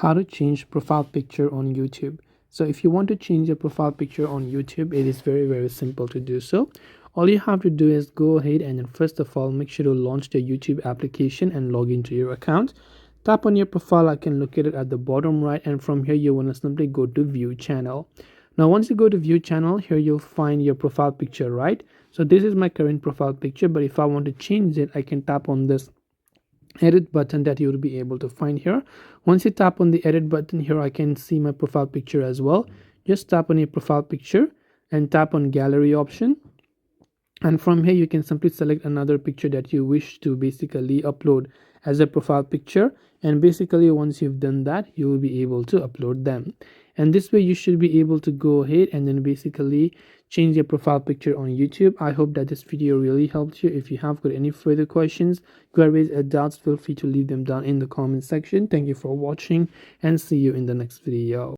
How to change profile picture on YouTube. So if you want to change your profile picture on YouTube, it is very simple to do so. All you have to do is go ahead and then first of all make sure to launch the YouTube application and log into your account. Tap on your profile icon located at the bottom right, and from here you want to simply go to view channel. Now once you go to view channel, here you'll find your profile picture, right? So this is my current profile picture, but if I want to change it, I can tap on this edit button that you will be able to find here. Once you tap on the edit button here, I can see my profile picture as well. Just tap on your profile picture and tap on gallery option, and from here you can simply select another picture that you wish to basically upload as a profile picture, and basically once you've done that, you will be able to upload them, and this way you should be able to go ahead and then basically change your profile picture on YouTube. I hope that this video really helped you. If you have got any further questions, queries or doubts, feel free to leave them down in the comment section. Thank you for watching and see you in the next video.